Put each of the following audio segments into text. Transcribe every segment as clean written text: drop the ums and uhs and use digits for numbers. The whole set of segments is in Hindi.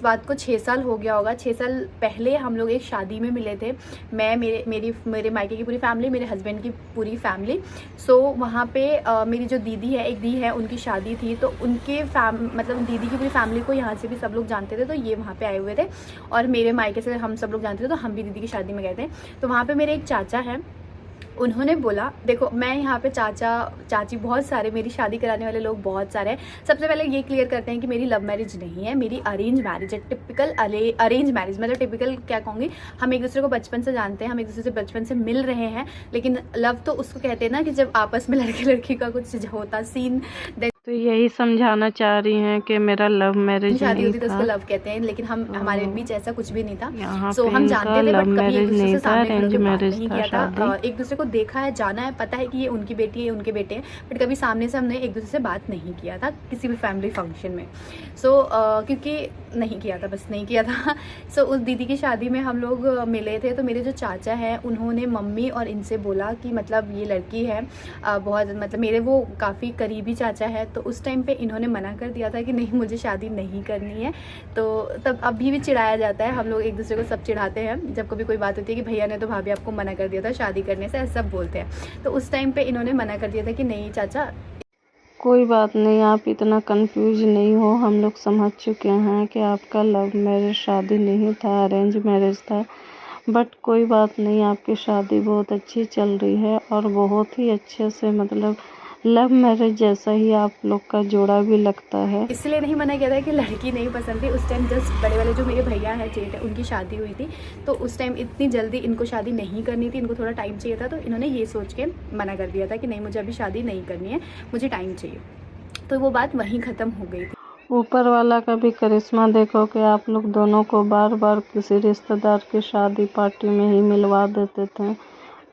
इस बात को 6 साल हो गया होगा। 6 साल पहले हम लोग एक शादी में मिले थे, मैं, मेरे मायके की पूरी फैमिली, मेरे हस्बैंड की पूरी फैमिली। सो वहाँ पे मेरी जो दीदी है, एक दी है, उनकी शादी थी, तो उनके मतलब दीदी की पूरी फैमिली को यहाँ से भी सब लोग जानते थे, तो ये वहाँ पे आए हुए थे। और मेरे मायके से हम सब लोग जानते थे, तो हम भी दीदी की शादी में गए थे। तो वहाँ पे मेरे एक चाचा हैं, उन्होंने बोला, देखो मैं यहाँ पे चाचा चाची बहुत सारे, मेरी शादी कराने वाले लोग बहुत सारे हैं। सबसे पहले ये क्लियर करते हैं कि मेरी लव मैरिज नहीं है, मेरी अरेंज मैरिज है। टिपिकल अरेंज मैरिज, मतलब टिपिकल क्या कहूँगी, हम एक दूसरे को बचपन से जानते हैं, हम एक दूसरे से बचपन से मिल रहे हैं, लेकिन लव तो उसको कहते हैं ना कि जब आपस में लड़के लड़की का कुछ होता सीन, तो यही समझाना चाह रही हैं कि मेरा लव मैरिज शादी नहीं होती तो उसको था। लव कहते हैं, लेकिन हम, हमारे बीच ऐसा कुछ भी नहीं था। यहाँ सो पे हम इनका जानते थे, लव बट कभी एक मैरिज दूसरे नहीं से था, सामने खड़े अरेंज होकर बात मैरिज नहीं था किया शादी। था। एक दूसरे को देखा है, जाना है, पता है कि ये उनकी बेटी है, ये उनके बेटे हैं, बट कभी सामने से हमने एक दूसरे से बात नहीं किया था किसी भी फैमिली फंक्शन में। सो क्योंकि नहीं किया था, बस नहीं किया था। सो उस दीदी की शादी में हम लोग मिले थे, तो मेरे जो चाचा हैं उन्होंने मम्मी और इनसे बोला कि मतलब ये लड़की है बहुत, मतलब मेरे वो काफ़ी करीबी चाचा है, तो उस टाइम पे इन्होंने मना कर दिया था कि नहीं, मुझे शादी नहीं करनी है। तो तब अभी भी चिढ़ाया जाता है, हम लोग एक दूसरे को सब चिढ़ाते हैं जब कभी कोई बात होती है कि भैया ने तो भाभी आपको मना कर दिया था शादी करने से, ऐसा सब बोलते हैं। तो उस टाइम पे इन्होंने मना कर दिया था कि नहीं चाचा। कोई बात नहीं, आप इतना कंफ्यूज नहीं हो, हम लोग समझ चुके हैं कि आपका लव मैरिज शादी नहीं था, अरेंज मैरिज था। बट कोई बात नहीं, आपकी शादी बहुत अच्छी चल रही है और बहुत ही अच्छे से, मतलब लव मैरिज जैसा ही आप लोग का जोड़ा भी लगता है। इसलिए नहीं मना किया था कि लड़की नहीं पसंद थी। उस टाइम जस्ट बड़े वाले जो मेरे भैया हैं, जेठ है, उनकी शादी हुई थी, तो उस टाइम इतनी जल्दी इनको शादी नहीं करनी थी, इनको थोड़ा टाइम चाहिए था, तो इन्होंने ये सोच के मना कर दिया था कि नहीं, मुझे अभी शादी नहीं करनी है, मुझे टाइम चाहिए। तो वो बात वहीं ख़त्म हो गई थी। ऊपर वाला का भी करिश्मा देखो कि आप लोग दोनों को बार बार किसी रिश्तेदार की शादी पार्टी में ही मिलवा देते थे।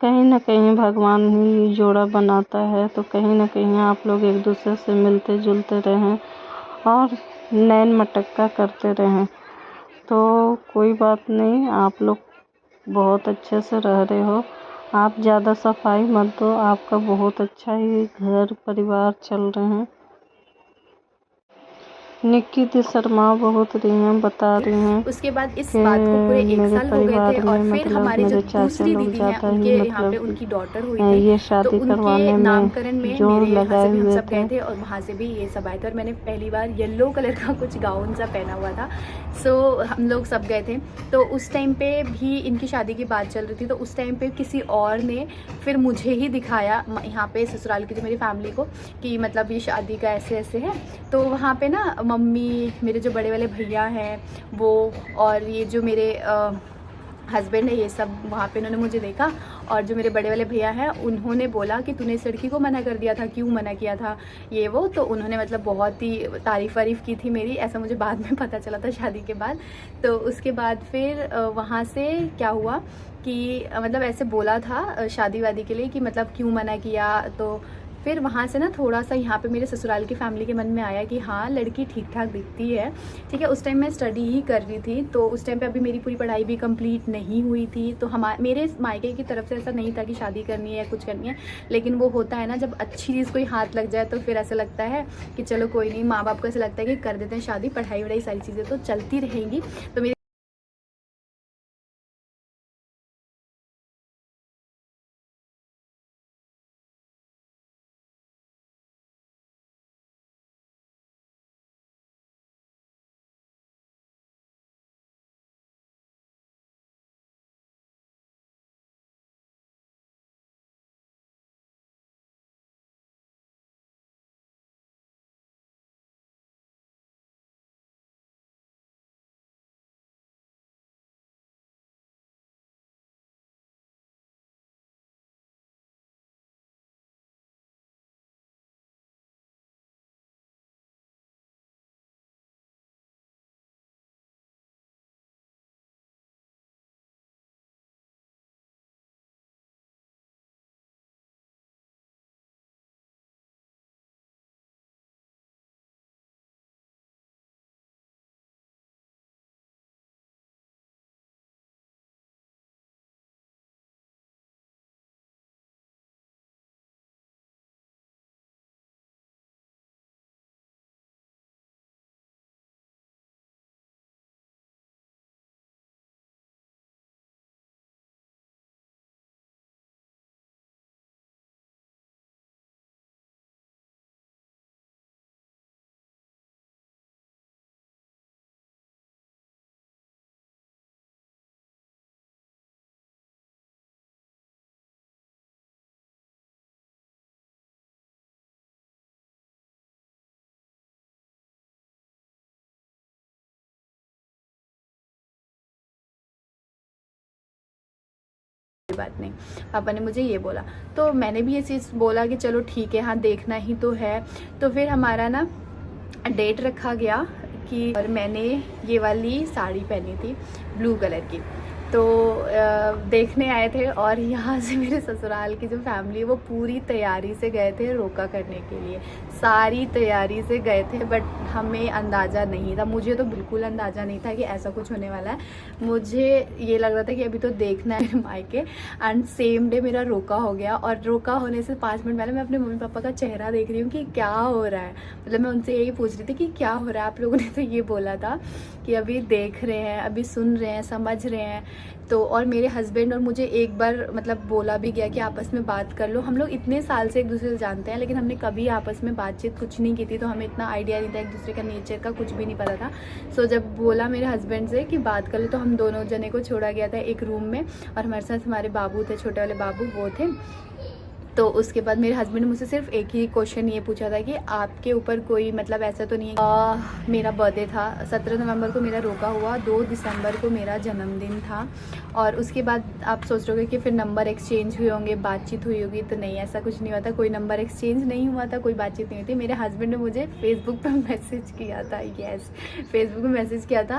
कहीं ना कहीं भगवान ही जोड़ा बनाता है, तो कहीं ना कहीं आप लोग एक दूसरे से मिलते जुलते रहें और नैन मटक्का करते रहें। तो कोई बात नहीं, आप लोग बहुत अच्छे से रह रहे हो। आप ज़्यादा सफाई मत दो, आपका बहुत अच्छा ही घर परिवार चल रहे हैं। निक्की दी शर्मा बहुत रही हैं, बता रही हैं उसके बाद इस कि बात को पूरे 1 मेरे साल हो गए थे, परिवार में, और फिर मतलब हमारी जो मेरे चाचा दूसरी लोग दीदी हैं, ज़्यादा ही, उनके यहाँ पे मतलब उनकी डॉटर हुई थी, ये तो शादी उनके करवाने में नामकरण में जोर मेरे यहाँ से लगाए भी हम हुए सब थे। गए थे, और वहाँ से भी ये सब आए थे, और मैंने पहली बार येलो कलर का कुछ गाउन सा पहना हुआ था। सो हम लोग सब गए थे, तो उस टाइम पे भी इनकी शादी की बात चल रही थी, तो उस टाइम पे किसी और ने फिर मुझे ही दिखाया यहाँ पे ससुराल की जो मेरी फैमिली को, कि मतलब ये शादी का ऐसे ऐसे है। तो वहाँ पे ना मम्मी, मेरे जो बड़े वाले भैया हैं वो, और ये जो मेरे हस्बैंड है, ये सब वहाँ पे इन्होंने मुझे देखा, और जो मेरे बड़े वाले भैया हैं उन्होंने बोला कि तूने इस लड़की को मना कर दिया था, क्यों मना किया था, ये वो। तो उन्होंने मतलब बहुत ही तारीफ़ वारीफ़ की थी मेरी, ऐसा मुझे बाद में पता चला था शादी के बाद। तो उसके बाद फिर वहाँ से क्या हुआ कि मतलब ऐसे बोला था शादी वादी के लिए कि मतलब क्यों मना किया। तो फिर वहाँ से ना थोड़ा सा यहाँ पे मेरे ससुराल की फैमिली के मन में आया कि हाँ, लड़की ठीक ठाक दिखती है। ठीक है, उस टाइम मैं स्टडी ही कर रही थी, तो उस टाइम पे अभी मेरी पूरी पढ़ाई भी कंप्लीट नहीं हुई थी, तो मेरे मायके की तरफ से ऐसा नहीं था कि शादी करनी है या कुछ करनी है। लेकिन वो होता है ना, जब अच्छी चीज़ कोई हाथ लग जाए तो फिर ऐसा लगता है कि चलो कोई नहीं, माँ बाप को ऐसा लगता है कि कर देते हैं शादी, पढ़ाई वढ़ाई सारी चीज़ें तो चलती रहेंगी। तो मेरी कोई बात नहीं। पापा ने मुझे ये बोला, तो मैंने भी ये चीज़ बोला कि चलो ठीक है, हाँ देखना ही तो है। तो फिर हमारा ना डेट रखा गया कि, और मैंने ये वाली साड़ी पहनी थी ब्लू कलर की। तो देखने आए थे, और यहाँ से मेरे ससुराल की जो फैमिली है वो पूरी तैयारी से गए थे रोका करने के लिए, सारी तैयारी से गए थे। बट हमें अंदाज़ा नहीं था, मुझे तो बिल्कुल अंदाज़ा नहीं था कि ऐसा कुछ होने वाला है। मुझे ये लग रहा था कि अभी तो देखना है मेरे मायके। एंड सेम डे मेरा रोका हो गया, और रोका होने से 5 मिनट पहले मैं अपने मम्मी पापा का चेहरा देख रही हूँ कि क्या हो रहा है। मतलब मैं उनसे यही पूछ रही थी कि क्या हो रहा है। आप लोगों ने तो ये बोला था कि अभी देख रहे हैं, अभी सुन रहे हैं, समझ रहे हैं। तो और मेरे हस्बैंड और मुझे एक बार मतलब बोला भी गया कि आपस में बात कर लो। हम लोग इतने साल से एक दूसरे से जानते हैं, लेकिन हमने कभी आपस में बातचीत कुछ नहीं की थी, तो हमें इतना आइडिया नहीं था, एक दूसरे का नेचर का कुछ भी नहीं पता था। सो जब बोला मेरे हस्बैंड से कि बात कर लो, तो हम दोनों जने को छोड़ा गया था एक रूम में, और हमारे साथ हमारे बाबू थे, छोटे वाले बाबू वो थे। तो उसके बाद मेरे हस्बैंड ने मुझसे सिर्फ एक ही क्वेश्चन ये पूछा था कि आपके ऊपर कोई मतलब ऐसा तो नहीं है। मेरा बर्थडे था 17 नवंबर को, मेरा रोका हुआ 2 दिसंबर को मेरा जन्मदिन था। और उसके बाद आप सोच रहे हो कि फिर नंबर एक्सचेंज हुए होंगे, बातचीत हुई होगी, तो नहीं, ऐसा कुछ नहीं हुआ था। कोई नंबर एक्सचेंज नहीं हुआ था, कोई बातचीत नहीं हुई थी। मेरे हस्बैंड ने मुझे फेसबुक पर मैसेज किया था, फेसबुक पर मैसेज किया था